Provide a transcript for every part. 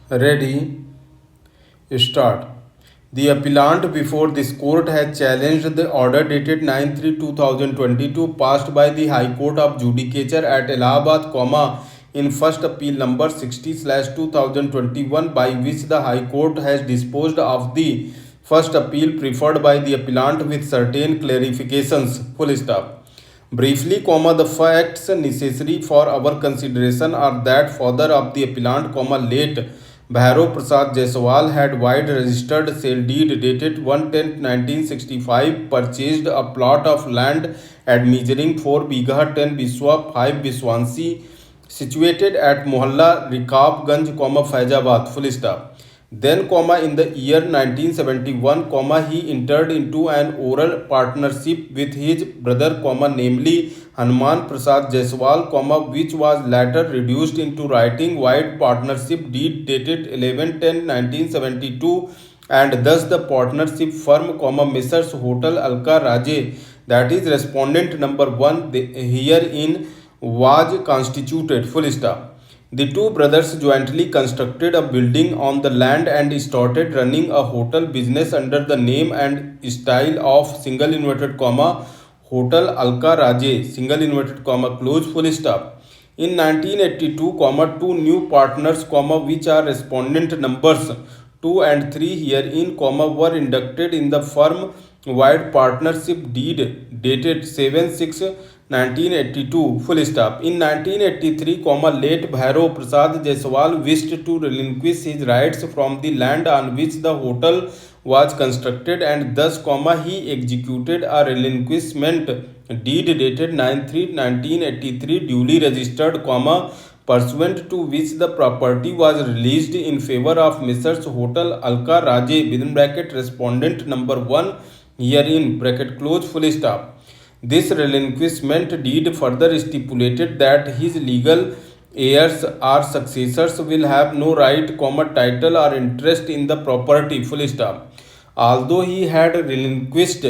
Ready, start. The appellant before this court has challenged the order dated 9/3/2022 passed by the High Court of Judicature at Allahabad, in first appeal number 60/2021 by which the High Court has disposed of the first appeal preferred by the appellant with certain clarifications. Full stop. Briefly, the facts necessary for our consideration are that father of the appellant, late Bhairav Prasad Jaiswal had wide registered sale deed dated 1/10/1965 purchased a plot of land at measuring 4 bigha 10 biswa 5 biswansi situated at Mohalla Rikabganj, Faizabad. Full stop. Then, in the year 1971, he entered into an oral partnership with his brother, namely Hanuman Prasad Jaiswal, which was later reduced into writing wide partnership deed dated 11/10/1972, and thus the partnership firm, Messrs. Hotel Alka Raje, that is respondent number 1 herein, was constituted. Full stop. The two brothers jointly constructed a building on the land and started running a hotel business under the name and style of Hotel Alka Raje close. Full stop. In 1982, two new partners, which are respondent numbers 2 and 3 herein, were inducted in the firm wide partnership deed dated 7/6/1982. Full stop. In 1983, late Bhairav Prasad Jaiswal wished to relinquish his rights from the land on which the hotel was constructed, and thus, he executed a relinquishment deed dated 9/3/1983, duly registered, pursuant to which the property was released in favor of Messrs. Hotel Alka Raje respondent number 1 herein close. Full stop. This relinquishment deed further stipulated that his legal heirs or successors will have no right, title or interest in the property. Full stop. Although he had relinquished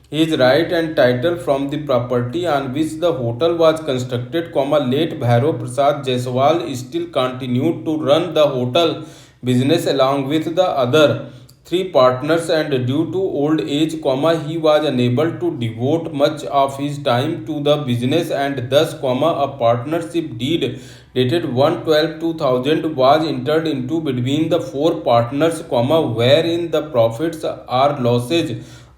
his right and title from the property on which the hotel was constructed, late Bhairav Prasad Jaiswal still continued to run the hotel business along with the other three partners, and due to old age, he was unable to devote much of his time to the business, and thus, a partnership deed dated 1/12/2000 was entered into between the four partners, wherein the profits or losses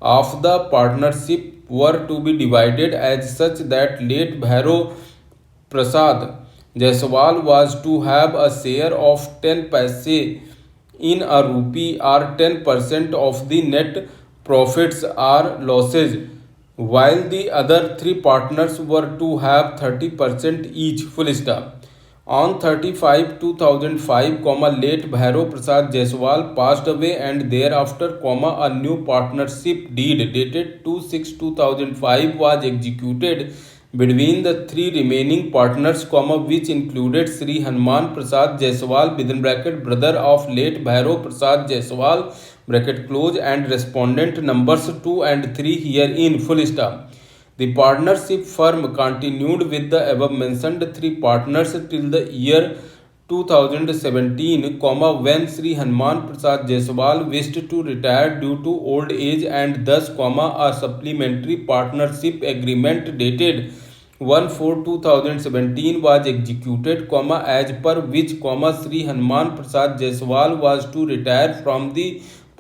of the partnership were to be divided as such that late Bhairav Prasad Jaiswal was to have a share of 10 paise in a rupee or 10% of the net profits or losses, while the other three partners were to have 30% each. Full stop. On 30/5/2005, late Bhairav Prasad Jaiswal passed away, and thereafter, a new partnership deed dated 2/6/2005 was executed between the three remaining partners, which included Sri Hanuman Prasad Jaiswal brother of late Bhairav Prasad Jaiswal close, and respondent numbers 2 and 3 herein. Full stop. The partnership firm continued with the above mentioned three partners till the year 2017, when Sri Hanuman Prasad Jaiswal wished to retire due to old age, and thus, a supplementary partnership agreement dated 1/4/2017 was executed, as per which, Sri Hanuman Prasad Jaiswal was to retire from the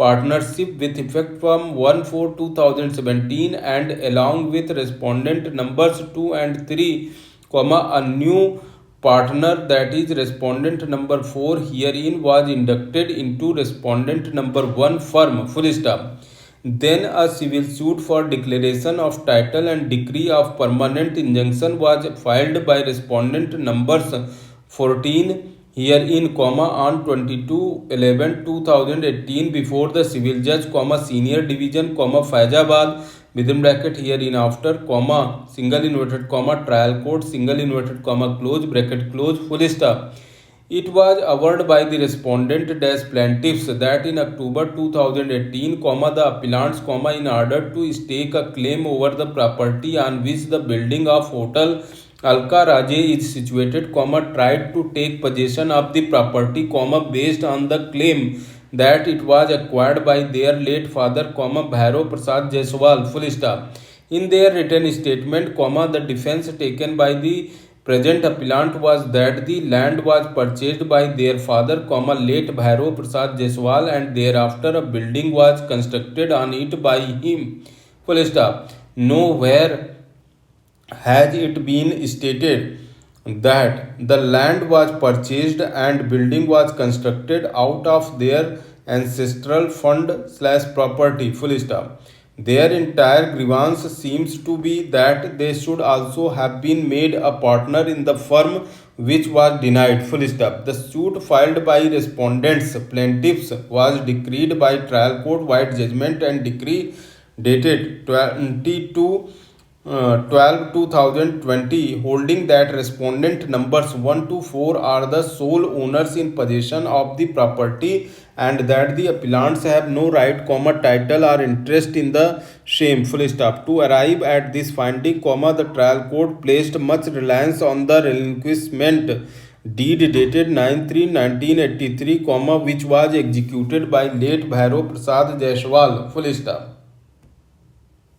partnership with effect from 1/4/2017, and along with respondent numbers 2 and 3, a new partner, that is respondent number 4 herein, was inducted into respondent number 1 firm. Full stop. Then a civil suit for declaration of title and decree of permanent injunction was filed by respondent numbers 14 herein, on 22/11/2018 before the civil judge, senior division, Faizabad, herein after, trial court, close. Full stop. It was averred by the respondent dash plaintiffs that in October 2018, the appellants, in order to stake a claim over the property on which the building of hotel Alka Raje is situated, tried to take possession of the property, based on the claim that it was acquired by their late father, Bhairav Prasad Jaiswal, full stop. In their written statement, the defense taken by the present appellant was that the land was purchased by their father, late Bhairav Prasad Jaiswal, and thereafter a building was constructed on it by him, full stop. Nowhere has it been stated that the land was purchased and building was constructed out of their ancestral fund slash property, full stop. Their entire grievance seems to be that they should also have been made a partner in the firm, which was denied, full stop. The suit filed by respondents plaintiffs was decreed by trial court white judgment and decree dated 22 12 2020, holding that respondent numbers 1 to 4 are the sole owners in possession of the property and that the appellants have no right, title or interest in the same, full stop. To arrive at this finding, the trial court placed much reliance on the relinquishment deed dated 9/3/1983, which was executed by late Bhairav Prasad Jaiswal, full stop.